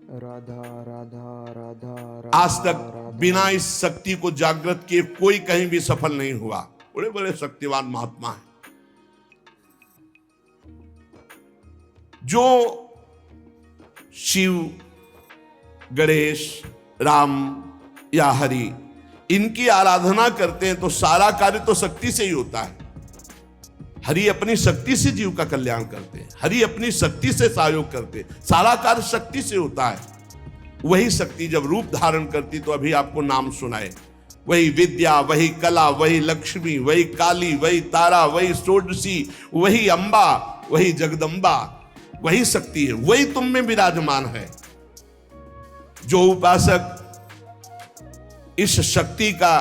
राधा राधा राधा आज राधा तक राधा। बिना इस शक्ति को जागृत किए कोई कहीं भी सफल नहीं हुआ। बड़े बड़े शक्तिवान महात्मा हैं जो शिव, गणेश, राम या हरि इनकी आराधना करते हैं तो सारा कार्य तो शक्ति से ही होता है। हरि अपनी शक्ति से जीव का कल्याण करते हैं, हरि अपनी शक्ति से सहयोग करते हैं, सारा कार्य शक्ति से होता है। वही शक्ति जब रूप धारण करती तो अभी आपको नाम सुनाए, वही विद्या, वही कला, वही लक्ष्मी, वही काली, वही तारा, वही षोडशी, वही अंबा, वही जगदम्बा, वही शक्ति है, वही तुम में विराजमान है। जो उपासक इस शक्ति का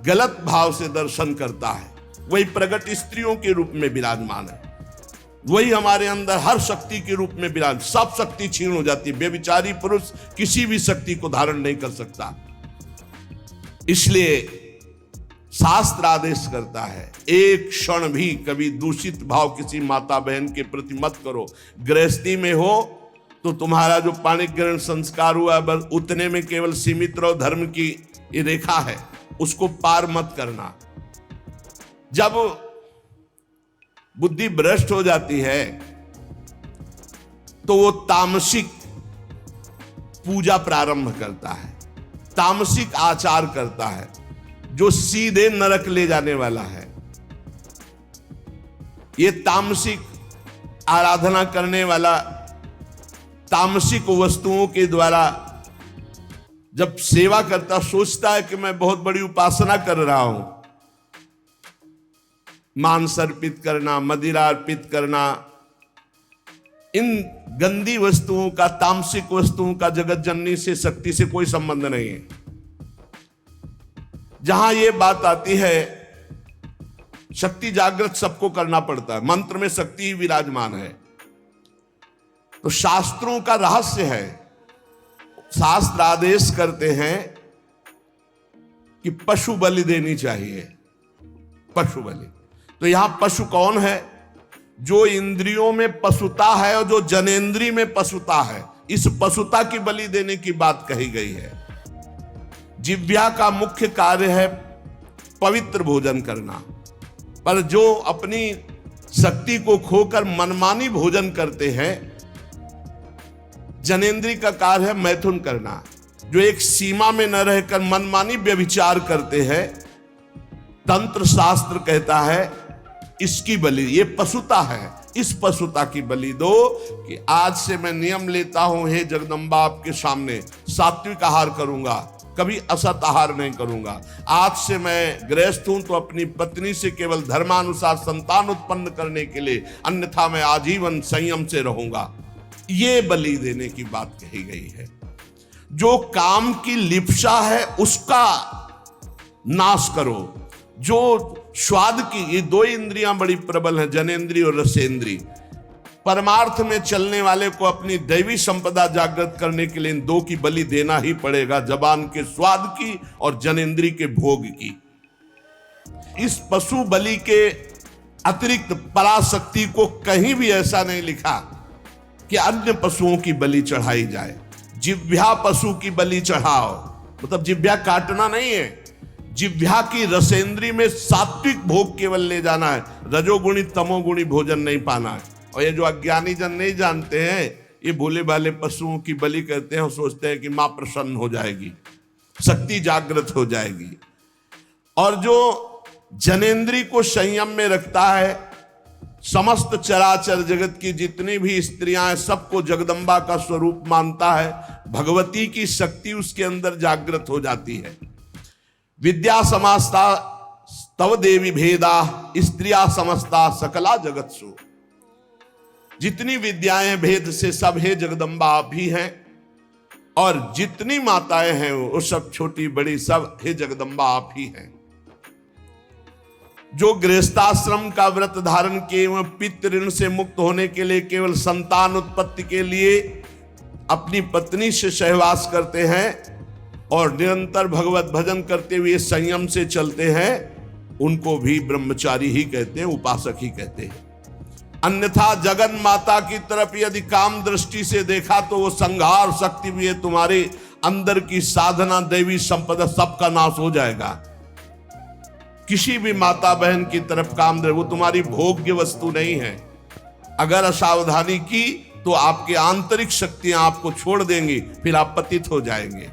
गलत भाव से दर्शन करता है वही प्रगट स्त्रियों के रूप में विराजमान है, वही हमारे अंदर हर शक्ति के रूप में विराज। सब शक्ति छीन हो जाती है, बेविचारी पुरुष किसी भी शक्ति को धारण नहीं कर सकता। इसलिए शास्त्र आदेश करता है एक क्षण भी कभी दूषित भाव किसी माता बहन के प्रति मत करो। गृहस्थी में हो तो तुम्हारा जो पाणिक ग्रहण संस्कार हुआ बस उतने में केवल सीमित रहो, धर्म की ये रेखा है उसको पार मत करना। जब बुद्धि भ्रष्ट हो जाती है तो वो तामसिक पूजा प्रारंभ करता है, तामसिक आचार करता है जो सीधे नरक ले जाने वाला है। ये तामसिक आराधना करने वाला तामसिक वस्तुओं के द्वारा जब सेवा करता सोचता है कि मैं बहुत बड़ी उपासना कर रहा हूं। मांस अर्पित करना, मदिरा अर्पित करना, इन गंदी वस्तुओं का, तामसिक वस्तुओं का जगत जननी से, शक्ति से कोई संबंध नहीं है। जहां यह बात आती है शक्ति जागृत सबको करना पड़ता है, मंत्र में शक्ति ही विराजमान है। तो शास्त्रों का रहस्य है, शास्त्र आदेश करते हैं कि पशु बलि देनी चाहिए, पशु बलि। तो यहां पशु कौन है? जो इंद्रियों में पशुता है और जो जनेंद्री में पशुता है, इस पशुता की बलि देने की बात कही गई है। जिह्वा का मुख्य कार्य है पवित्र भोजन करना, पर जो अपनी शक्ति को खोकर मनमानी भोजन करते हैं, जनेंद्री का कार्य है मैथुन करना। जो एक सीमा में न रहकर मनमानी व्यभिचार करते हैं, तंत्र शास्त्र कहता है इसकी बलि, ये पशुता है, इस पशुता की बलि दो कि आज से मैं नियम लेता हूं हे जगदम्बा आपके सामने सात्विक आहार करूंगा, कभी असत आहार नहीं करूंगा। आज से मैं गृहस्थ हूं तो अपनी पत्नी से केवल धर्मानुसार संतान उत्पन्न करने के लिए, अन्यथा मैं आजीवन संयम से रहूंगा। ये बलि देने की बात कही गई है। जो काम की लिप्सा है उसका नाश करो। जो स्वाद की, ये दो इंद्रियां बड़ी प्रबल हैं, जनेंद्री और रसेंद्री। परमार्थ में चलने वाले को अपनी दैवी संपदा जागृत करने के लिए इन दो की बलि देना ही पड़ेगा, जबान के स्वाद की और जनेंद्री के भोग की। इस पशु बलि के अतिरिक्त पराशक्ति को कहीं भी ऐसा नहीं लिखा कि अन्य पशुओं की बलि चढ़ाई जाए। जिह्वा पशु की बलि चढ़ाओ, मतलब जिह्वा काटना नहीं है, जिह्वा की रसेंद्री में सात्विक भोग केवल ले जाना है, रजोगुणी तमोगुणी भोजन नहीं पाना है। और ये जो अज्ञानी जन नहीं जानते हैं, ये भोले भाले पशुओं की बलि करते हैं और सोचते हैं कि मां प्रसन्न हो जाएगी, शक्ति जागृत हो जाएगी। और जो जनेंद्री को संयम में रखता है, समस्त चराचर जगत की जितनी भी स्त्रियां हैं सबको जगदम्बा का स्वरूप मानता है, भगवती की शक्ति उसके अंदर जागृत हो जाती है। विद्या समास्ता तव देवी भेदा स्त्रिया समस्ता सकला जगत्सु। जितनी विद्याएं भेद से सब है जगदम्बा आप ही हैं, और जितनी माताएं हैं वो सब छोटी बड़ी सब हे जगदम्बा आप ही हैं। जो गृहस्थाश्रम का व्रत धारण किए हुए पितृ ऋण से मुक्त होने के लिए केवल संतान उत्पत्ति के लिए अपनी पत्नी से सहवास करते हैं और निरंतर भगवत भजन करते हुए संयम से चलते हैं, उनको भी ब्रह्मचारी ही कहते हैं, उपासक ही कहते हैं। अन्यथा जगन माता की तरफ यदि काम दृष्टि से देखा तो वो संहार शक्ति भी है, तुम्हारे अंदर की साधना, दैवी संपदा सबका नाश हो जाएगा। किसी भी माता बहन की तरफ काम दे, वो तुम्हारी भोग्य वस्तु नहीं है। अगर असावधानी की तो आपके आंतरिक शक्तियां आपको छोड़ देंगी, फिर आप पतित हो जाएंगे।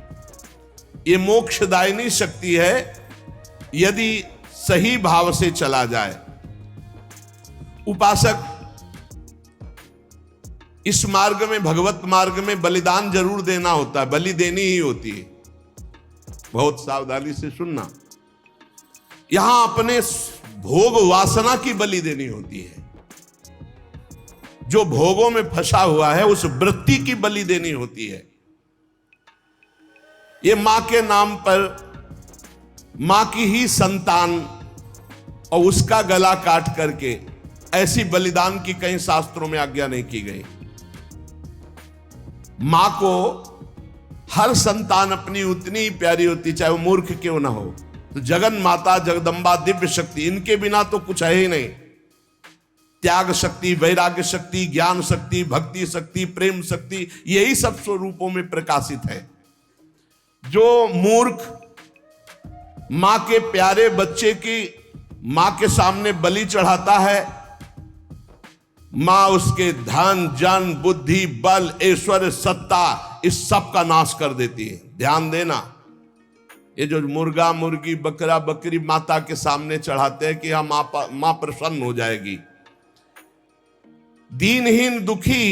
ये मोक्षदायिनी शक्ति है यदि सही भाव से चला जाए। उपासक इस मार्ग में, भगवत मार्ग में बलिदान जरूर देना होता है, बलि देनी ही होती है। बहुत सावधानी से सुनना, यहां अपने भोग वासना की बलि देनी होती है। जो भोगों में फंसा हुआ है उस वृत्ति की बलि देनी होती है। ये मां के नाम पर मां की ही संतान और उसका गला काट करके, ऐसी बलिदान की कहीं शास्त्रों में आज्ञा नहीं की गई। मां को हर संतान अपनी उतनी ही प्यारी होती, चाहे वो मूर्ख क्यों ना हो। तो जगन माता, जगदम्बा, दिव्य शक्ति, इनके बिना तो कुछ है ही नहीं। त्याग शक्ति, वैराग्य शक्ति, ज्ञान शक्ति, भक्ति शक्ति, प्रेम शक्ति, यही सब स्वरूपों में प्रकाशित है। जो मूर्ख मां के प्यारे बच्चे की मां के सामने बलि चढ़ाता है, मां उसके धन, जन, बुद्धि, बल, ऐश्वर्य, सत्ता, इस सब का नाश कर देती है। ध्यान देना, ये जो मुर्गा, मुर्गी, बकरा, बकरी माता के सामने चढ़ाते हैं कि हम मां प्रसन्न हो जाएगी। दीनहीन दुखी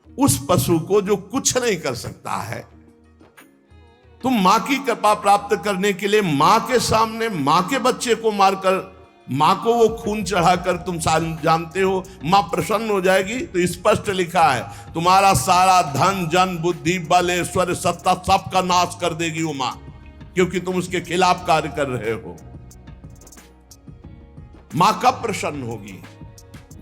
उस पशु को जो कुछ नहीं कर सकता है, तुम मां की कृपा प्राप्त करने के लिए मां के सामने मां के बच्चे को मारकर, मां को वो खून चढ़ाकर तुम जानते हो मां प्रसन्न हो जाएगी। तो स्पष्ट लिखा है तुम्हारा सारा धन, जन, बुद्धि, बल, ऐश्वर्य, सत्ता सबका नाश कर देगी वो मां, क्योंकि तुम उसके खिलाफ कार्य कर रहे हो। मां कब प्रसन्न होगी?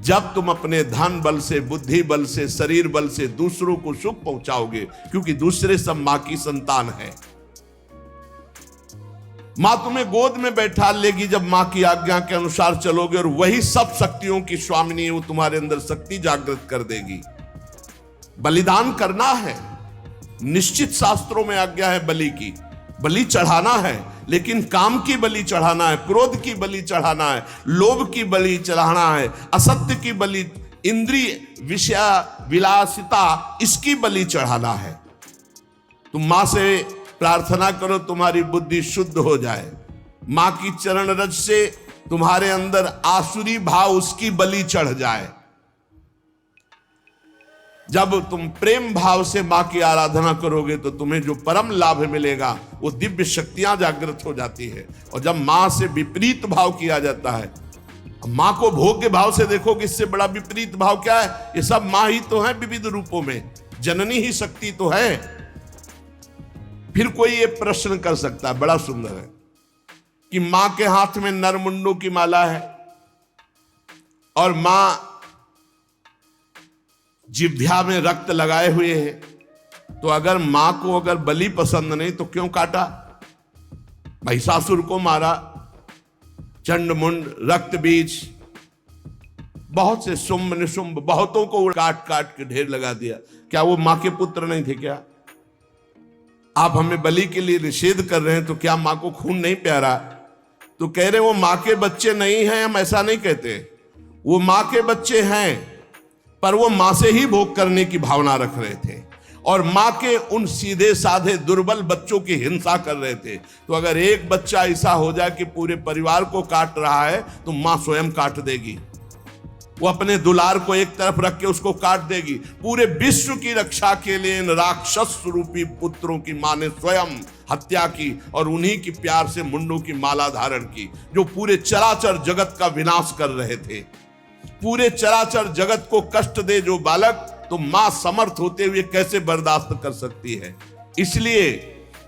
जब तुम अपने धन बल से, बुद्धि बल से, शरीर बल से दूसरों को सुख पहुंचाओगे, क्योंकि दूसरे सब मां की संतान है। मां तुम्हें गोद में बैठा लेगी जब मां की आज्ञा के अनुसार चलोगे, और वही सब शक्तियों की स्वामिनी है, वो तुम्हारे अंदर शक्ति जागृत कर देगी। बलिदान करना है, निश्चित शास्त्रों में आज्ञा है बलि की। बलि चढ़ाना है, लेकिन काम की बलि चढ़ाना है, क्रोध की बलि चढ़ाना है, लोभ की बलि चढ़ाना है, असत्य की बलि, इंद्रिय विषय विलासिता, इसकी बलि चढ़ाना है। तुम मां से प्रार्थना करो तुम्हारी बुद्धि शुद्ध हो जाए। मां की चरण रज से तुम्हारे अंदर आसुरी भाव, उसकी बलि चढ़ जाए। जब तुम प्रेम भाव से मां की आराधना करोगे तो तुम्हें जो परम लाभ मिलेगा वो दिव्य शक्तियां जागृत हो जाती है। और जब मां से विपरीत भाव किया जाता है, मां को भोग्य भाव से देखोगे, इससे बड़ा विपरीत भाव क्या है? ये सब मां ही तो है विविध रूपों में, जननी ही शक्ति तो है। फिर कोई ये प्रश्न कर सकता है, बड़ा सुंदर है, कि मां के हाथ में नरमुंडों की माला है और मां जिह्वा में रक्त लगाए हुए है, तो अगर मां को अगर बलि पसंद नहीं तो क्यों काटा? महिषासुर को मारा, चंडमुंड, रक्त बीज, बहुत से शुंभ निशुंभ, बहुतों को काट काट के ढेर लगा दिया। क्या वो मां के पुत्र नहीं थे क्या? आप हमें बलि के लिए निषेध कर रहे हैं, तो क्या मां को खून नहीं प्यारा? तो कह रहे वो मां के बच्चे नहीं हैं। हम ऐसा नहीं कहते, वो मां के बच्चे हैं, पर वो मां से ही भोग करने की भावना रख रहे थे और मां के उन सीधे साधे दुर्बल बच्चों की हिंसा कर रहे थे। तो अगर एक बच्चा ऐसा हो जाए कि पूरे परिवार को काट रहा है, तो मां स्वयं काट देगी। वो अपने दुलार को एक तरफ रख के उसको काट देगी। पूरे विश्व की रक्षा के लिए इन राक्षस रूपी पुत्रों की मां ने स्वयं हत्या की और उन्हीं की प्यार से मुंडों की माला धारण की, जो पूरे चराचर जगत का विनाश कर रहे थे। पूरे चराचर जगत को कष्ट दे जो बालक, तो मां समर्थ होते हुए कैसे बर्दाश्त कर सकती है? इसलिए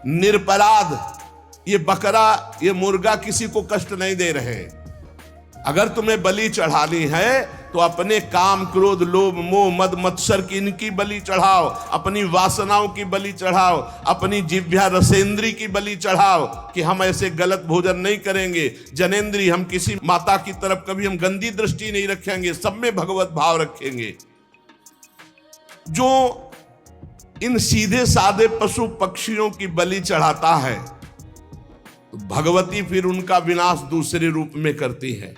निरपराध ये बकरा, ये मुर्गा किसी को कष्ट नहीं दे रहे। अगर तुम्हें बलि चढ़ानी है तो अपने काम क्रोध लोभ मोह मद मत्सर की इनकी बलि चढ़ाओ, अपनी वासनाओं की बलि चढ़ाओ, अपनी जिह्वा रसेंद्री की बलि चढ़ाओ कि हम ऐसे गलत भोजन नहीं करेंगे, जनेंद्री हम किसी माता की तरफ कभी हम गंदी दृष्टि नहीं रखेंगे, सब में भगवत भाव रखेंगे। जो इन सीधे साधे पशु पक्षियों की बलि चढ़ाता है तो भगवती फिर उनका विनाश दूसरे रूप में करती है।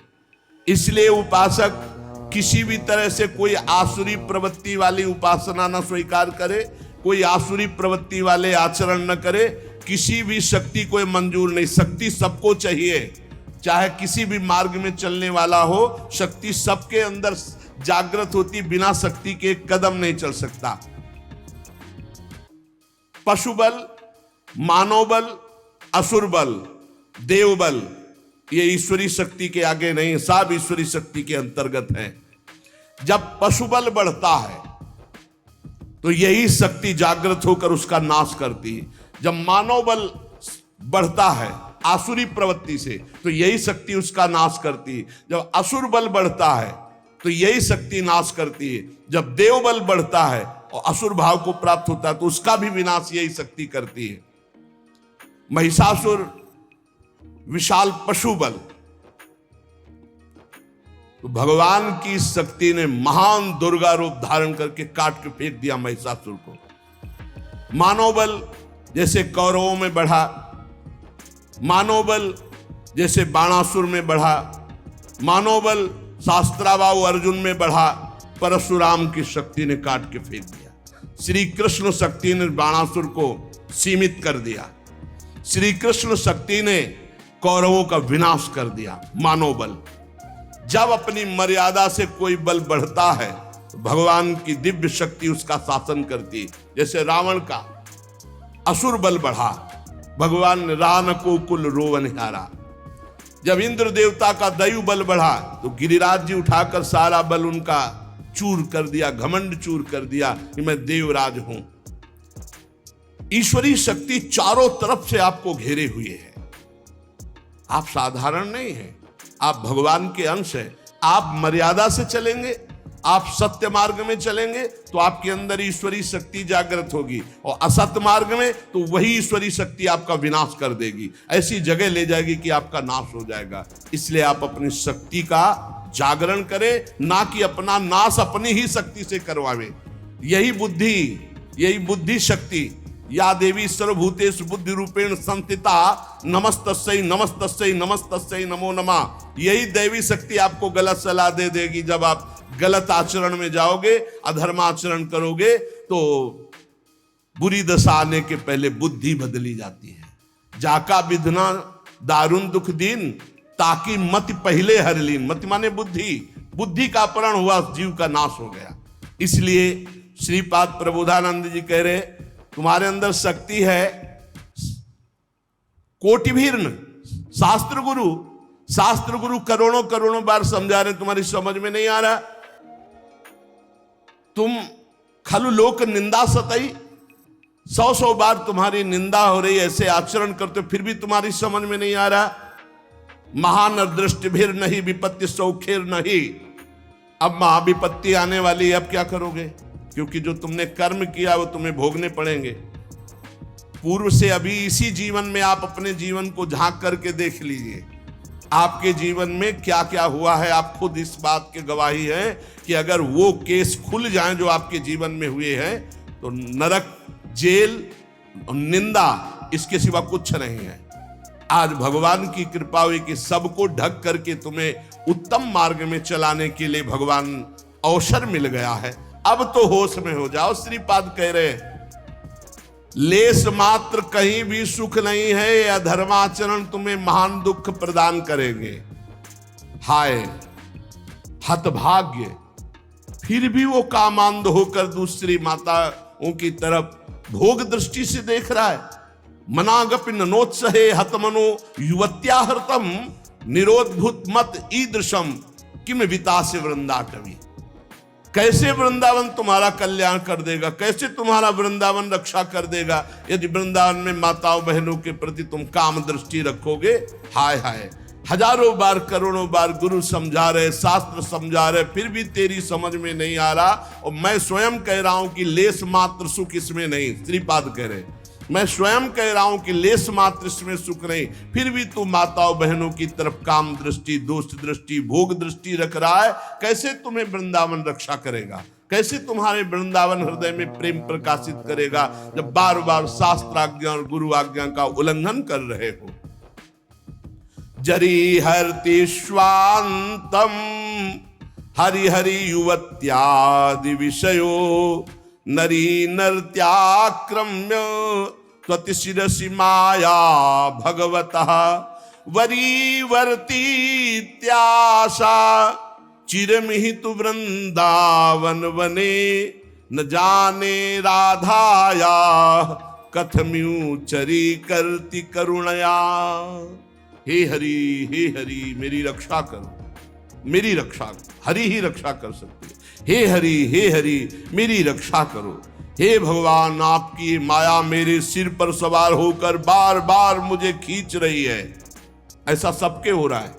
इसलिए उपासक किसी भी तरह से कोई आसुरी प्रवृत्ति वाली उपासना न स्वीकार करे, कोई आसुरी प्रवृत्ति वाले आचरण न करे, किसी भी शक्ति को मंजूर नहीं। शक्ति सबको चाहिए, चाहे किसी भी मार्ग में चलने वाला हो, शक्ति सबके अंदर जागृत होती, बिना शक्ति के एक कदम नहीं चल सकता। पशु बल, मानव बल, असुर बल, देव बल, ये ईश्वरी शक्ति के आगे नहीं, सब ईश्वरी शक्ति के अंतर्गत है। जब पशु बल बढ़ता है तो यही शक्ति जागृत होकर उसका नाश करती है। जब मानव बल बढ़ता है आसुरी प्रवृत्ति से तो यही शक्ति उसका नाश करती है। जब असुर बल बढ़ता है तो यही शक्ति नाश करती है। जब देव बल बढ़ता है और असुर भाव को प्राप्त होता है तो उसका भी विनाश यही शक्ति करती है। महिषासुर विशाल पशु बल, तो भगवान की शक्ति ने महान दुर्गा रूप धारण करके काट के फेंक दिया महिषासुर को। मानव बल जैसे कौरवों में बढ़ा, मानव बल जैसे बाणासुर में बढ़ा, मानव बल शास्त्राबाहु अर्जुन में बढ़ा, परशुराम की शक्ति ने काट के फेंक दिया। श्री कृष्ण शक्ति ने बाणासुर को सीमित कर दिया। श्री कृष्ण शक्ति ने कौरवों का विनाश कर दिया। मानव बल, जब अपनी मर्यादा से कोई बल बढ़ता है तो भगवान की दिव्य शक्ति उसका शासन करती है। जैसे रावण का असुर बल बढ़ा, भगवान ने रान को कुल रोवनहारा। जब इंद्र देवता का दैव बल बढ़ा तो गिरिराज जी उठाकर सारा बल उनका चूर कर दिया, घमंड चूर कर दिया कि मैं देवराज हूं। ईश्वरी शक्ति चारों तरफ से आपको घेरे हुए है। आप साधारण नहीं हैं, आप भगवान के अंश हैं। आप मर्यादा से चलेंगे, आप सत्य मार्ग में चलेंगे तो आपके अंदर ईश्वरी शक्ति जागृत होगी, और असत्य मार्ग में तो वही ईश्वरी शक्ति आपका विनाश कर देगी, ऐसी जगह ले जाएगी कि आपका नाश हो जाएगा। इसलिए आप अपनी शक्ति का जागरण करें, ना कि अपना नाश अपनी ही शक्ति से करवावें। यही बुद्धि शक्ति, या देवी सर्वभूतेषु बुद्धि रूपेण संस्थिता नमस्तस्यै नमस्तस्यै नमस्तस्यै नमो नमः। यही दैवी शक्ति आपको गलत सलाह दे देगी। जब आप गलत आचरण में जाओगे, अधर्म आचरण करोगे तो बुरी दशा आने के पहले बुद्धि बदली जाती है। जाका विधना दारुण दुख दीन, ताकि मति पहले हर लीन। मति माने बुद्धि का अपहरण हुआ, जीव का नाश हो गया। इसलिए श्रीपाद प्रबोधानंद जी कह रहे, तुम्हारे अंदर शक्ति है कोटिभीर्ण। शास्त्र गुरु करोड़ों करोड़ों बार समझा रहे, तुम्हारी समझ में नहीं आ रहा। तुम खलु लोक निंदा सतई, 100 बार तुम्हारी निंदा हो रही, ऐसे आचरण करते फिर भी तुम्हारी समझ में नहीं आ रहा। महान दृष्टि भीर नहीं विपत्ति सौखेर नहीं। अब महाविपत्ति आने वाली, अब क्या करोगे? क्योंकि जो तुमने कर्म किया वो तुम्हें भोगने पड़ेंगे। पूर्व से अभी इसी जीवन में आप अपने जीवन को झांक करके देख लीजिए, आपके जीवन में क्या क्या हुआ है। आप खुद इस बात के गवाही है कि अगर वो केस खुल जाएं जो आपके जीवन में हुए हैं तो नरक, जेल, निंदा, इसके सिवा कुछ नहीं है। आज भगवान की कृपा हुई कि सबको ढक करके तुम्हें उत्तम मार्ग में चलाने के लिए भगवान अवसर मिल गया है। अब तो होश में हो जाओ। श्रीपाद कह रहे, लेस मात्र कहीं भी सुख नहीं है, यह धर्माचरण तुम्हें महान दुख प्रदान करेंगे। हाय हतभाग्य, फिर भी वो कामांध होकर दूसरी माताओं की तरफ भोग दृष्टि से देख रहा है। मनागपि नोत्सहे हतमनो युवत्या हृतम, निरोधभूत मत ईदृशम किम वितासे वृंदाटवी। कैसे वृंदावन तुम्हारा कल्याण कर देगा, कैसे तुम्हारा वृंदावन रक्षा कर देगा यदि वृंदावन में माताओं बहनों के प्रति तुम काम दृष्टि रखोगे। हाय हाय, हजारों बार करोड़ों बार गुरु समझा रहे, शास्त्र समझा रहे, फिर भी तेरी समझ में नहीं आ रहा। और मैं स्वयं कह रहा हूं कि लेस मात्र सुख इसमें नहीं, श्रीपाद कह रहे, मैं स्वयं कह रहा हूं कि लेस मात्र इसमें सुख नहीं, फिर भी तू माताओं बहनों की तरफ काम दृष्टि, दोष दृष्टि, भोग दृष्टि रख रहा है। कैसे तुम्हें वृंदावन रक्षा करेगा? कैसे तुम्हारे वृंदावन हृदय में प्रेम प्रकाशित करेगा जब बार बार शास्त्र आज्ञा और गुरु आज्ञा का उल्लंघन कर रहे हो? जरी हरति स्वांतम हरि हरि युवत्यादि विषयो नरी नर्त्याक्रम्य त्वतिशिरसि माया भगवतः वरीवर्तीत्याशा चिरमिहितु वृंदावन वने न जाने राधाया कथम्यू चरी करती करुणया। हे हरि मेरी रक्षा करो, मेरी रक्षा, हरि ही रक्षा कर सकते। हे हरि मेरी रक्षा करो। हे भगवान, आपकी माया मेरे सिर पर सवार होकर बार बार मुझे खींच रही है। ऐसा सबके हो रहा है।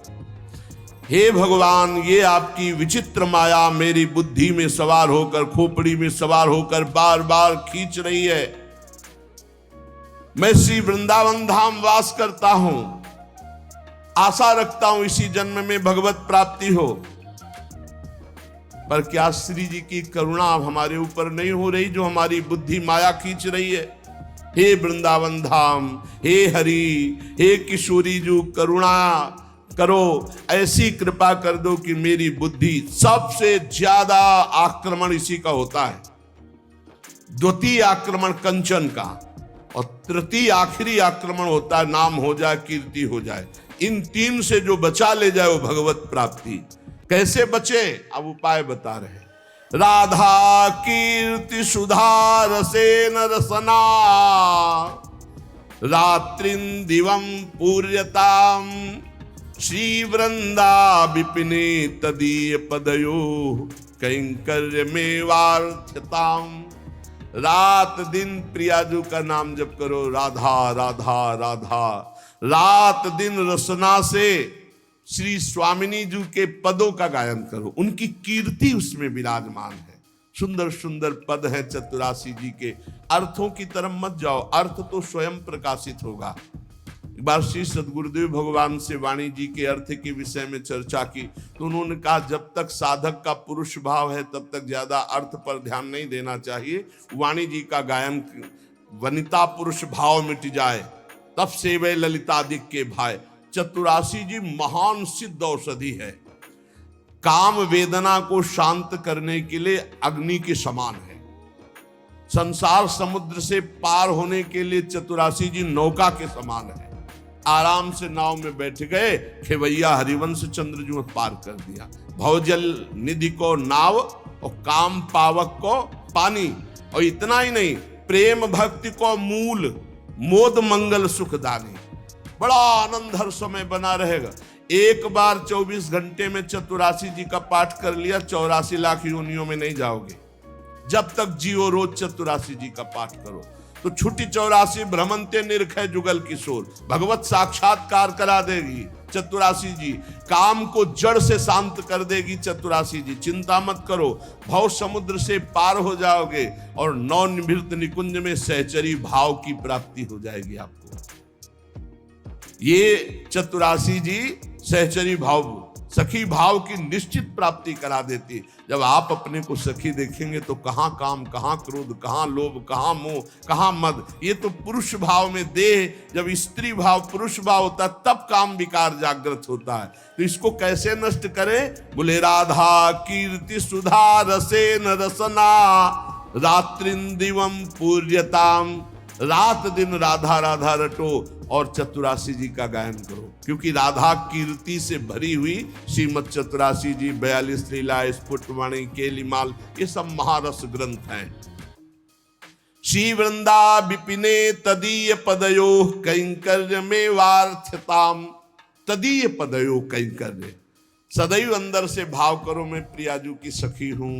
हे भगवान, ये आपकी विचित्र माया मेरी बुद्धि में सवार होकर, खोपड़ी में सवार होकर बार बार खींच रही है। मैं श्री वृंदावन धाम वास करता हूं, आशा रखता हूं इसी जन्म में भगवत प्राप्ति हो, पर क्या श्री जी की करुणा अब हमारे ऊपर नहीं हो रही जो हमारी बुद्धि माया खींच रही है? हे वृंदावन धाम, हे हरि, हे किशोरी जी, करुणा करो, ऐसी कृपा कर दो कि मेरी बुद्धि, सबसे ज्यादा आक्रमण इसी का होता है। द्वितीय आक्रमण कंचन का, और तृतीय आखिरी आक्रमण होता है नाम हो जाए, कीर्ति हो जाए। इन तीन से जो बचा ले जाए वो भगवत प्राप्ति। कैसे बचे? अब उपाय बता रहे। राधा कीर्ति सुधा रसेन रसना रात्रिं दिवं पूर्यताम श्री वृंदा विपिने तदीय पदयो कैंकर्य में वार्थताम। रात दिन प्रियाजू का नाम जप करो, राधा राधा राधा। रात दिन रसना से श्री स्वामिनी जी के पदों का गायन करो, उनकी कीर्ति उसमें विराजमान है। सुंदर सुंदर पद हैं चतुरासी जी के। अर्थों की तरफ मत जाओ, अर्थ तो स्वयं प्रकाशित होगा। एक बार श्री सद्गुरुदेव भगवान से वाणी जी के अर्थ के विषय में चर्चा की तो उन्होंने कहा, जब तक साधक का पुरुष भाव है तब तक ज्यादा अर्थ पर ध्यान नहीं देना चाहिए। वाणी जी का गायन वनिता पुरुष भाव मिट जाए तब सेवे ललितादिक के भाई। चतुरासी जी महान सिद्ध औषधि है, काम वेदना को शांत करने के लिए अग्नि के समान है। संसार समुद्र से पार होने के लिए चतुरासी जी नौका के समान है। आराम से नाव में बैठ गए, खेवैया हरिवंश चंद्र जी पार कर दिया। भवजल निधि को नाव और काम पावक को पानी। और इतना ही नहीं, प्रेम भक्ति को मूल, मोद मंगल सुखदानी। बड़ा आनंद हर समय बना रहेगा। एक बार 24 घंटे में चतुरासी जी का पाठ कर लिया, 84 लाख योनियों में नहीं जाओगे। जब तक जियो रोज चतुरासी जी का पाठ करो तो छुट्टी 84 भ्रमंते निरखै जुगल किशोर, भगवत साक्षात्कार करा देगी चतुरासी जी। काम को जड़ से शांत कर देगी चतुरासी जी। चिंता मत करो, भव समुद्र से पार हो जाओगे और नौ निभृत निकुंज में सहचरी भाव की प्राप्ति हो जाएगी आपको। ये चतुरासी जी सहचरी भाव, सखी भाव की निश्चित प्राप्ति करा देती। जब आप अपने को सखी देखेंगे तो कहां काम, कहां क्रोध, कहां लोभ, कहां मोह, कहां मद। ये तो पुरुष भाव में देह, जब स्त्री भाव पुरुष भाव होता है तब काम विकार जागृत होता है। तो इसको कैसे नष्ट करें? बोले राधा कीर्ति सुधा रसेन रसना रात्रिं दिवं पूर्यताम। रात दिन राधा राधा रटो और चतुरासी जी का गायन करो, क्योंकि राधा कीर्ति से भरी हुई श्रीमद चतुरासी जी, 42 लीला, स्फुटवाणी, केलीमाल, ये सब महारस ग्रंथ हैं। श्री वृंदा विपिने तदीय पदयो कैंकर्य में वार्थताम। तदीय पदयो कैंकर्य, सदैव अंदर से भाव करो, मैं प्रियाजू की सखी हूं,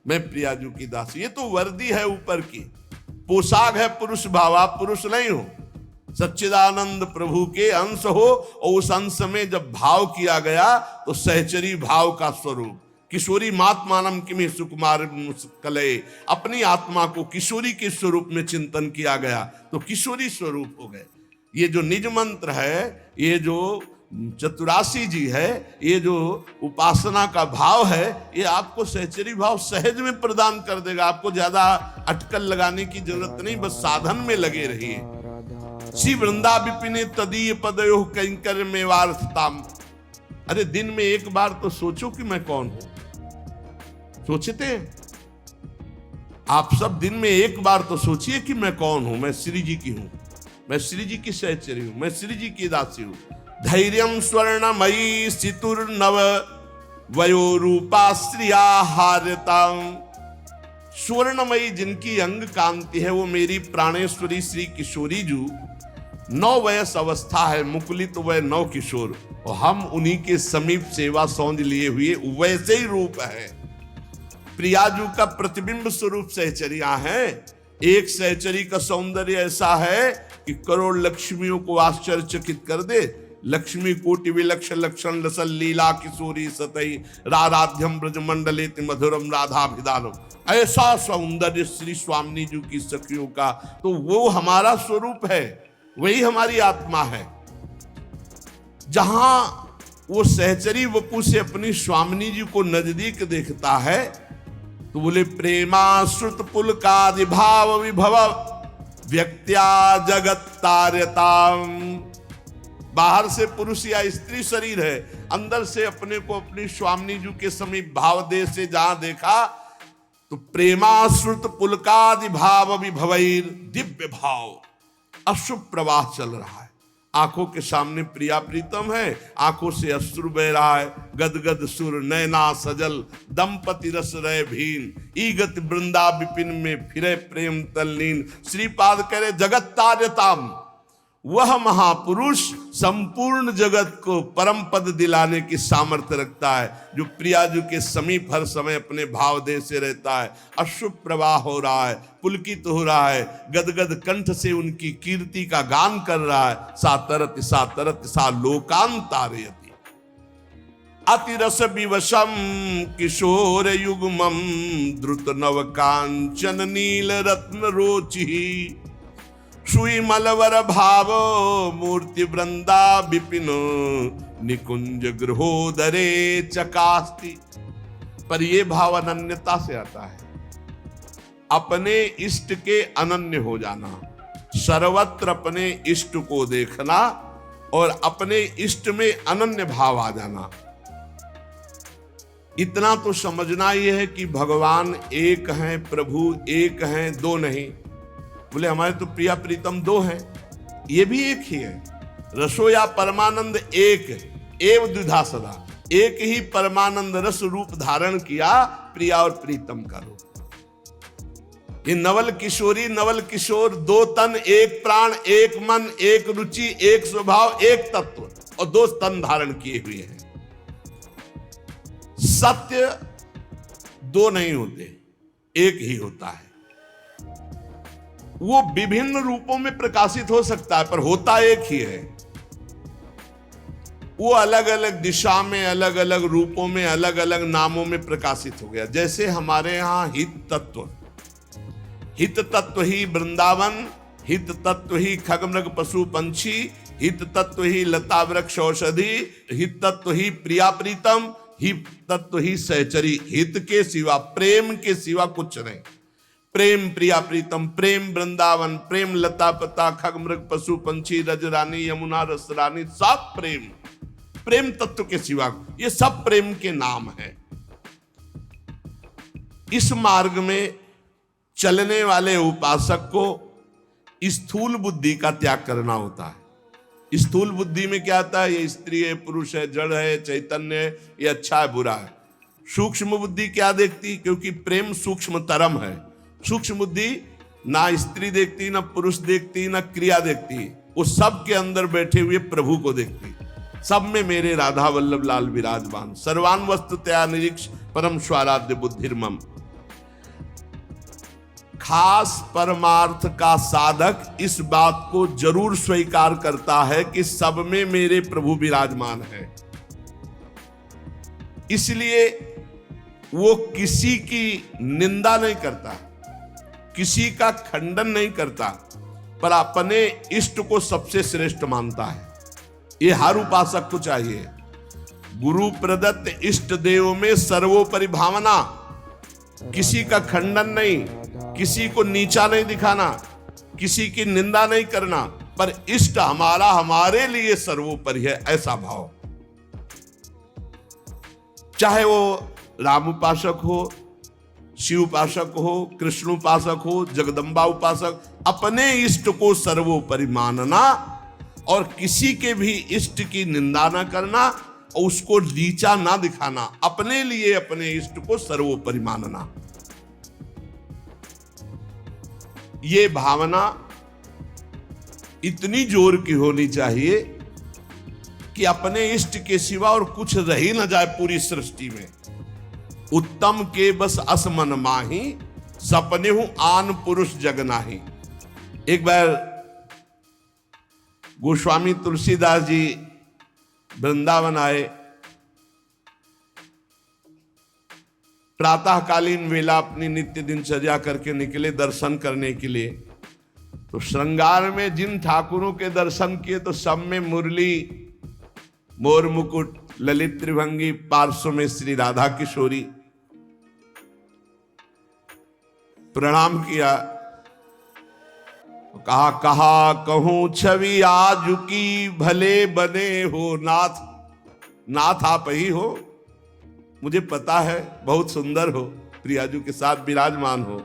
मैं प्रियाजू की दासी। ये तो वर्दी है ऊपर की, पोशाक है पुरुष भाव, आप पुरुष नहीं हो। सच्चिदानंद प्रभु के अंश हो, और उस अंश में जब भाव किया गया तो सहचरी भाव का स्वरूप, किशोरी मात्मानम किमि सुकुमार कलये, अपनी आत्मा को किशोरी के स्वरूप में चिंतन किया गया तो किशोरी स्वरूप हो गए। ये जो निज मंत्र है, ये जो चतुरासी जी है, ये जो उपासना का भाव है, ये आपको सहचरी भाव सहज में प्रदान कर देगा। आपको ज्यादा अटकल लगाने की जरूरत नहीं, बस साधन में लगे रहिए। श्री वृंदा विपिने तदीय पदयो कैंकर में वारस्ताम। अरे दिन में एक बार तो सोचो कि मैं कौन हूं। सोचते हैं आप सब? दिन में एक बार तो सोचिए कि मैं कौन हूं। मैं श्री जी की हूं, मैं श्री जी की सहचरी हूं, मैं श्री जी की दासी हूं। धैर्यम स्वर्णमयी सितुर्नव वयो रूपा श्रिया हार्यताम। स्वर्णमयी जिनकी अंग कांति है, वो मेरी प्राणेश्वरी श्री किशोरी जू। 9 वयस अवस्था है, मुकुलित वय 9 किशोर, और हम उन्हीं के समीप सेवा सौंध लिए हुए वैसे ही रूप है। प्रियाजू का प्रतिबिंब स्वरूप सहचरियां हैं। एक सहचरी का सौंदर्य ऐसा है कि करोड़ लक्ष्मियों को आश्चर्यचकित कर दे। लक्ष्मी कोटि विलक्ष लक्षण रसल लीला किशोरी सतई राराध्यम ब्रजमंडलेति मधुरम राधाभिधानम। ऐसा सौंदर्य श्री स्वामी जी की सखियों का, तो वो हमारा स्वरूप है, वही हमारी आत्मा है। जहां वो सहचरी वपु से अपनी स्वामिनी जी को नजदीक देखता है तो बोले प्रेमाश्रुत पुलकादि भाव विभव व्यक्त्या जगत तार्यताम। बाहर से पुरुष या स्त्री शरीर है, अंदर से अपने को अपनी स्वामिनी जी के समीप भाव दे से जहां देखा तो प्रेमाश्रुत पुलकादि भाव विभवैर दिव्य भाव अशुभ प्रवाह चल रहा है। आंखों के सामने प्रिया प्रीतम है, आंखों से अश्रु बह रहा है। गदगद सुर नैना सजल दंपति रस रहे भीन, ईगत वृंदा विपिन में फिरे प्रेम तल्लीन। श्रीपाद कह रहे जगत तार्यताम, वह महापुरुष संपूर्ण जगत को परम पद दिलाने की सामर्थ्य रखता है, जो प्रियाजू के समीप हर समय अपने भाव दे से रहता है। अशुभ प्रवाह हो रहा है, पुलकित हो रहा है, गदगद कंठ से उनकी कीर्ति का गान कर रहा है। सातरत सा लोकान तारयति अतिरस विवशम किशोर युग्मम द्रुत नव कांचन नील रत्न रोचि। सुई मलवर भाव मूर्ति वृंदा विपिन निकुंज गृहोदरे चकास्ति। पर ये भाव अनन्यता से आता है, अपने इष्ट के अनन्य हो जाना, सर्वत्र अपने इष्ट को देखना और अपने इष्ट में अनन्य भाव आ जाना। इतना तो समझना यह है कि भगवान एक हैं, प्रभु एक हैं, दो नहीं। बोले हमारे तो प्रिया प्रीतम 2 हैं, ये भी एक ही है। रसोया परमानंद एक एव द्विधा सदा, एक ही परमानंद रस रूप धारण किया, प्रिया और प्रीतम का रूप। ये नवल किशोरी नवल किशोर, 2 तन, 1 प्राण, 1 मन, 1 रुचि, 1 स्वभाव, 1 तत्व, और 2 तन धारण किए हुए हैं। सत्य 2 नहीं होते, एक ही होता है। वो विभिन्न रूपों में प्रकाशित हो सकता है, पर होता एक ही है। वो अलग अलग दिशा में, अलग अलग रूपों में, अलग अलग नामों में प्रकाशित हो गया। जैसे हमारे यहां हित तत्व ही वृंदावन, हित तत्व ही खगमृग पशु पंछी, हित तत्व ही लता वृक्ष औषधि, हित तत्व ही प्रिया प्रीतम, हित तत्व ही सहचरी। हित के सिवा, प्रेम के सिवा कुछ नहीं। प्रेम प्रिया प्रीतम, प्रेम वृंदावन, प्रेम लता पता, खगमृग पशु पंछी, रज रानी, यमुना रस रानी, सब प्रेम, प्रेम तत्व के सिवा, ये सब प्रेम के नाम है। इस मार्ग में चलने वाले उपासक को स्थूल बुद्धि का त्याग करना होता है। स्थूल बुद्धि में क्या आता है? ये स्त्री है, पुरुष है, जड़ है, चैतन्य है, ये अच्छा है, बुरा है। सूक्ष्म बुद्धि क्या देखती? क्योंकि प्रेम सूक्ष्म तरम है। सूक्ष्म बुद्धि ना स्त्री देखती, ना पुरुष देखती, ना क्रिया देखती, वो सब के अंदर बैठे हुए प्रभु को देखती। सब में मेरे राधा वल्लभ लाल विराजमान, सर्वान वस्तुतया निरीक्ष परम स्वाराध्य बुद्धिर्मम। खास परमार्थ का साधक इस बात को जरूर स्वीकार करता है कि सब में मेरे प्रभु विराजमान है। इसलिए वो किसी की निंदा नहीं करता, किसी का खंडन नहीं करता, पर अपने इष्ट को सबसे श्रेष्ठ मानता है। ये हर उपासक को चाहिए। गुरु प्रदत्त इष्ट देव में सर्वोपरि भावना, किसी का खंडन नहीं, किसी को नीचा नहीं दिखाना, किसी की निंदा नहीं करना, पर इष्ट हमारा हमारे लिए सर्वोपरि है, ऐसा भाव। चाहे वो राम उपासक हो, शिव उपासक हो, कृष्ण उपासक हो, जगदम्बा उपासक, अपने इष्ट को सर्वोपरि मानना और किसी के भी इष्ट की निंदा न करना और उसको नीचा ना दिखाना, अपने लिए अपने इष्ट को सर्वोपरि मानना। ये भावना इतनी जोर की होनी चाहिए कि अपने इष्ट के सिवा और कुछ रह ही न जाए पूरी सृष्टि में। उत्तम के बस असमन माही, सपने हूं आन पुरुष जग नाही। एक बार गोस्वामी तुलसीदास जी वृंदावन आए। प्रातःकालीन वेला अपनी नित्य दिनचर्या करके निकले दर्शन करने के लिए। तो श्रृंगार में जिन ठाकुरों के दर्शन किए तो सब में मुरली, मोर मुकुट, ललित त्रिभंगी, पार्श्व में श्री राधा किशोरी। प्रणाम किया, कहा कहा कहूं छवि आज की, भले बने हो नाथ। नाथ आप ही हो, मुझे पता है बहुत सुंदर हो, प्रियाजू के साथ विराजमान हो,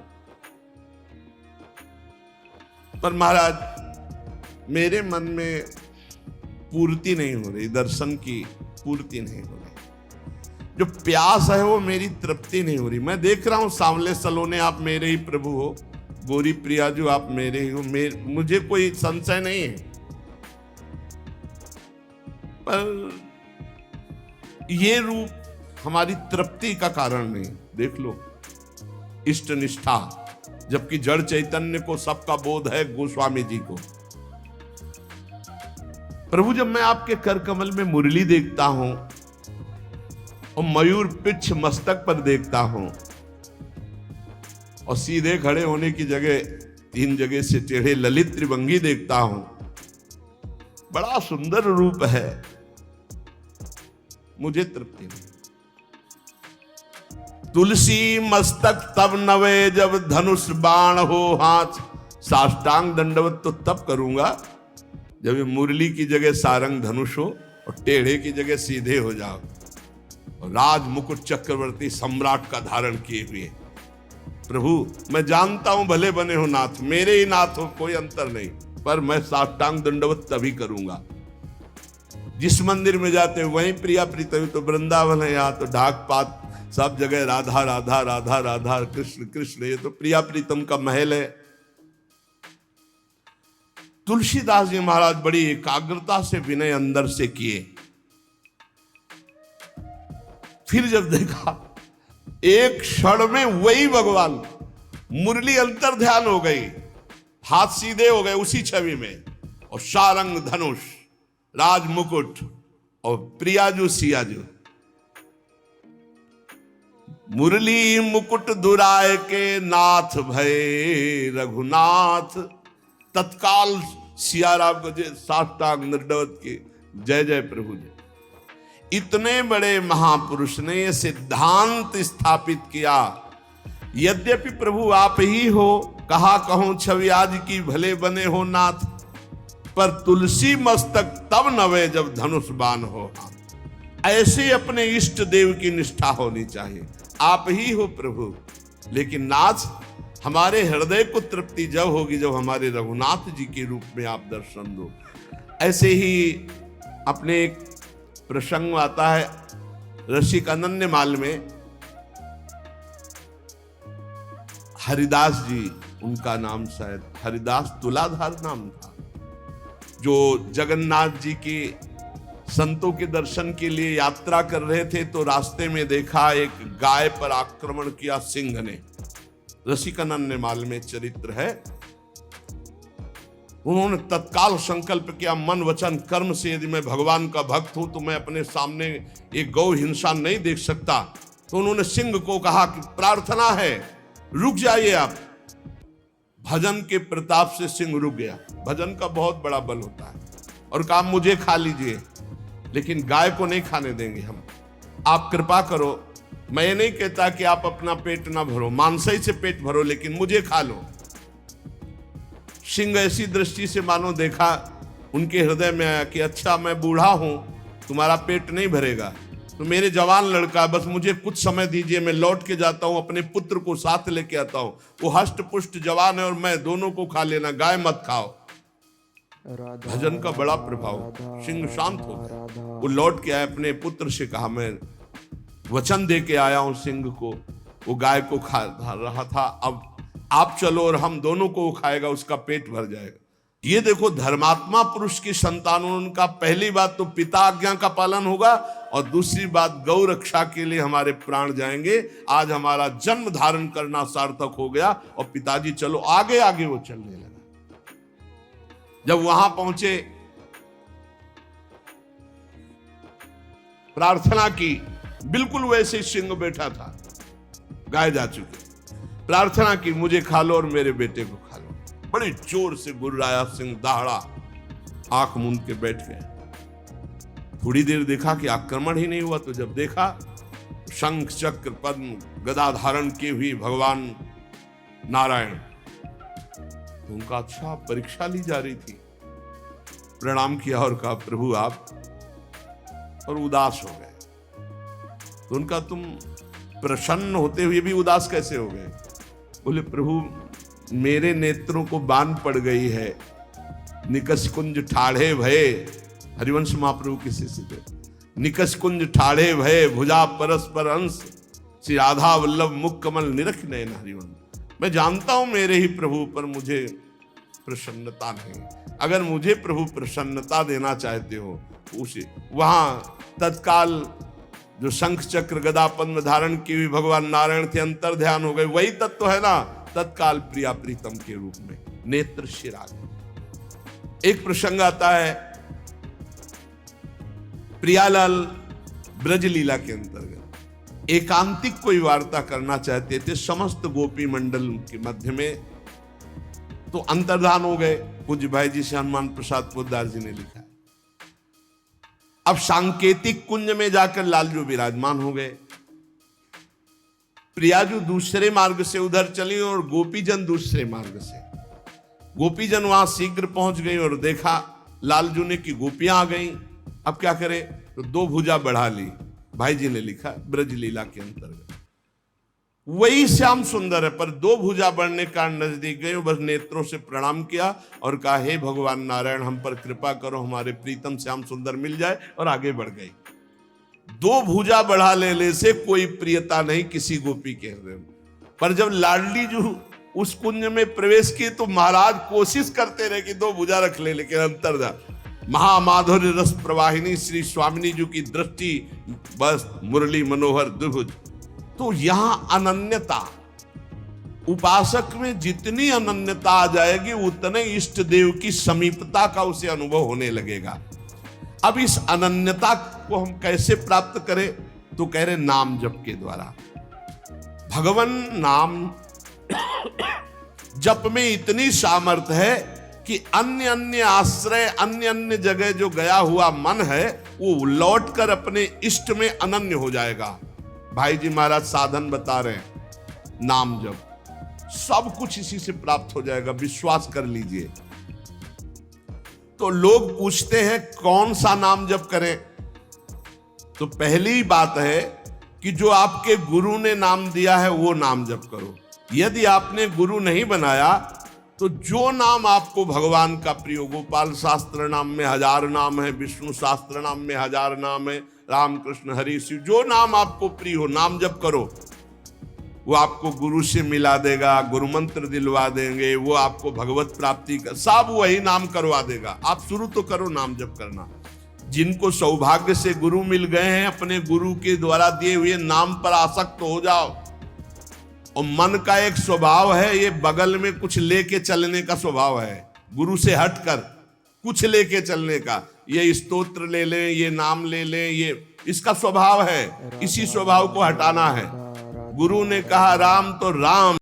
पर महाराज मेरे मन में पूर्ति नहीं हो रही, दर्शन की पूर्ति नहीं हो रही। जो प्यास है वो मेरी तृप्ति नहीं हो रही। मैं देख रहा हूं सांवले सलोने आप मेरे ही प्रभु हो, गोरी प्रियाजू आप मेरे ही हो, मुझे कोई संशय नहीं है, पर ये रूप हमारी तृप्ति का कारण नहीं। देख लो इष्ट निष्ठा, जबकि जड़ चैतन्य को सबका बोध है, गोस्वामी जी को। प्रभु जब मैं आपके कर कमल में मुरली देखता हूं और मयूर पिच्छ मस्तक पर देखता हूं और सीधे खड़े होने की जगह 3 जगह से टेढ़े ललित त्रिभंगी देखता हूं, बड़ा सुंदर रूप है, मुझे तृप्ति नहीं। तुलसी मस्तक तब नवे जब धनुष बाण हो हाथ, साष्टांग दंडवत तो तब करूंगा जब ये मुरली की जगह सारंग धनुष हो और टेढ़े की जगह सीधे हो जाओ और राज मुकुट चक्रवर्ती सम्राट का धारण किए हुए। प्रभु मैं जानता हूं भले बने हो नाथ, मेरे ही नाथ हो, कोई अंतर नहीं, पर मैं साष्टांग दंडवत तभी करूंगा। जिस मंदिर में जाते हैं वहीं प्रिया प्रीतम, तो वृंदावन है, यहाँ तो ढाक पात सब जगह राधा राधा राधा राधा, कृष्ण कृष्ण, ये तो प्रिया प्रीतम का महल है। तुलसीदास जी महाराज बड़ी एकाग्रता से विनय अंदर से किए। फिर जब देखा एक क्षण में वही भगवान, मुरली अंतर ध्यान हो गई, हाथ सीधे हो गए उसी छवि में, और सारंग धनुष, राज मुकुट और प्रियाजू सियाजू। मुरली मुकुट दुराय के नाथ भय रघुनाथ, तत्काल सियाराम को साष्टांग दंडवत की जय जय प्रभु जय। इतने बड़े महापुरुष ने यह सिद्धांत स्थापित किया, यद्यपि प्रभु आप ही हो, कहा कहूं छवि आज की, भले बने हो नाथ, पर तुलसी मस्तक तब नवे जब धनुष बाण हो हाथ। ऐसे अपने इष्ट देव की निष्ठा होनी चाहिए। आप ही हो प्रभु, लेकिन नाथ हमारे हृदय को तृप्ति जब होगी जब हमारे रघुनाथ जी के रूप में आप दर्शन दो। ऐसे ही अपने एक प्रसंग आता है रसिक अनन्य माल में, हरिदास जी उनका नाम, शायद हरिदास तुलाधार नाम था, जो जगन्नाथ जी के संतों के दर्शन के लिए यात्रा कर रहे थे, तो रास्ते में देखा एक गाय पर आक्रमण किया सिंह ने, रसिकानंद नेमाल में चरित्र है। उन्होंने तत्काल संकल्प किया, मन वचन कर्म से यदि मैं भगवान का भक्त हूं तो मैं अपने सामने एक गौ हिंसा नहीं देख सकता। तो उन्होंने सिंह को कहा कि प्रार्थना है, रुक जाइए आप। भजन के प्रताप से सिंह रुक गया। भजन का बहुत बड़ा बल होता है। और कहा मुझे खा लीजिए, लेकिन गाय को नहीं खाने देंगे हम। आप कृपा करो, मैं ये नहीं कहता कि आप अपना पेट ना भरो, मांसाई से पेट भरो, लेकिन मुझे खा लो। सिंह ऐसी दृष्टि से मानो देखा, उनके हृदय में आया कि अच्छा मैं बूढ़ा हूं, तुम्हारा पेट नहीं भरेगा, तो मेरे जवान लड़का, बस मुझे कुछ समय दीजिए, मैं लौट के जाता हूं, अपने पुत्र को साथ लेके आता हूं, वो हष्ट पुष्ट जवान है और मैं, दोनों को खा लेना, गाय मत खाओ। भजन का बड़ा प्रभाव। सिंह शांत हो गया। वो लौट के आया, अपने पुत्र से कहा मैं वचन दे के आया हूं सिंह को, वो गाय को खा रहा था, अब आप चलो और हम दोनों को वो खाएगा, उसका पेट भर जाएगा। ये देखो, धर्मात्मा पुरुष की संतानों, उनका पहली बात तो पिता आज्ञा का पालन होगा, और दूसरी बात गौ रक्षा के लिए हमारे प्राण जाएंगे। आज हमारा जन्म धारण करना सार्थक हो गया। और पिताजी चलो, आगे आगे वो चलने लगा। जब वहां पहुंचे, प्रार्थना की, बिल्कुल वैसे सिंह बैठा था, गाय जा चुके, प्रार्थना की मुझे खा लो और मेरे बेटे को खा लो। बड़ी जोर से गुर्राया सिंह, दहाड़ा, आंख मूंद के बैठ गया। थोड़ी देर देखा कि आक्रमण ही नहीं हुआ, तो जब देखा शंख चक्र पद्म गदा धारण किए हुए भगवान नारायण, उनका अच्छा परीक्षा ली जा रही थी। प्रणाम किया और कहा प्रभु आप, और उदास हो गए। तो उनका तुम प्रसन्न होते हुए भी उदास कैसे हो गए? बोले प्रभु मेरे नेत्रों को बान पड़ गई है, निकस कुंज ठाढ़े भये, हरिवंश महाप्रभु के शिष्य थे, निकस कुंज ठाढ़े भये भुजा परस्पर अंश, श्री राधा वल्लभ मुख कमल निरख नयन हरिवंश। मैं जानता हूं मेरे ही प्रभु पर मुझे प्रसन्नता नहीं। अगर मुझे प्रभु प्रसन्नता देना चाहते हो तो उसे, वहां तत्काल जो शंख चक्र गदा पद्म धारण की हुई भगवान नारायण थे, अंतर ध्यान हो गए। वही तत्व है ना, तत्काल प्रिया प्रीतम के रूप में नेत्र शिराग। एक प्रसंग आता है प्रियालाल ब्रज लीला के अंतर्गत, एकांतिक कोई वार्ता करना चाहते थे समस्त गोपी मंडल के मध्य में, तो अंतर्धान हो गए। पूज्य भाई जी से हनुमान प्रसाद पोद्दार जी ने लिखा है। अब सांकेतिक कुंज में जाकर लालजू विराजमान हो गए, प्रियाजू दूसरे मार्ग से उधर चली और गोपीजन दूसरे मार्ग से। गोपीजन वहां शीघ्र पहुंच गई और देखा लालजू ने कि गोपियां आ गई। अब क्या करे, तो दो भुजा बढ़ा ली। भाई जी ने लिखा ब्रज लीला के अंतर्गत वही श्याम सुंदर है, पर दो भुजा बढ़ने का नजदीक गए, बस नेत्रों से प्रणाम किया और कहा हे भगवान नारायण हम पर कृपा करो, हमारे प्रीतम श्याम सुंदर मिल जाए, और आगे बढ़ गई। दो भुजा बढ़ा लेने से कोई प्रियता नहीं किसी गोपी के हृदय में। पर जब लाडली जो उस कुंज में प्रवेश किए तो महाराज कोशिश करते रहे कि दो भुजा रख ले, लेकिन अंतर्धान महामाधुर्य रस प्रवाहिनी श्री स्वामिनी जी की दृष्टि, बस मुरली मनोहर द्विभुज। तो यहां अनन्यता, उपासक में जितनी अनन्यता आ जाएगी उतने इष्ट देव की समीपता का उसे अनुभव होने लगेगा। अब इस अनन्यता को हम कैसे प्राप्त करें, तो कह रहे नाम जप के द्वारा। भगवान नाम जप में इतनी सामर्थ्य है कि अन्य अन्य आश्रय, अन्य अन्य जगह जो गया हुआ मन है वो लौटकर अपने इष्ट में अनन्य हो जाएगा। भाई जी महाराज साधन बता रहे हैं, नाम जप सब कुछ इसी से प्राप्त हो जाएगा, विश्वास कर लीजिए। तो लोग पूछते हैं कौन सा नाम जप करें, तो पहली बात है कि जो आपके गुरु ने नाम दिया है वो नाम जप करो। यदि आपने गुरु नहीं बनाया तो जो नाम आपको भगवान का प्रिय, गोपाल शास्त्र नाम में 1000 नाम है, विष्णु शास्त्र नाम में 1000 नाम है, राम कृष्ण हरि शिव, जो नाम आपको प्रिय हो नाम जप करो। वो आपको गुरु से मिला देगा, गुरु मंत्र दिलवा देंगे, वो आपको भगवत प्राप्ति का सब वही नाम करवा देगा। आप शुरू तो करो नाम जप करना। जिनको सौभाग्य से गुरु मिल गए हैं, अपने गुरु के द्वारा दिए हुए नाम पर आसक्त हो जाओ। और मन का एक स्वभाव है, ये बगल में कुछ लेके चलने का स्वभाव है, गुरु से हटकर कुछ लेके चलने का। ये स्तोत्र ले लें, ये नाम ले लें, ये इसका स्वभाव है। इसी स्वभाव को हटाना है। गुरु ने कहा राम तो राम,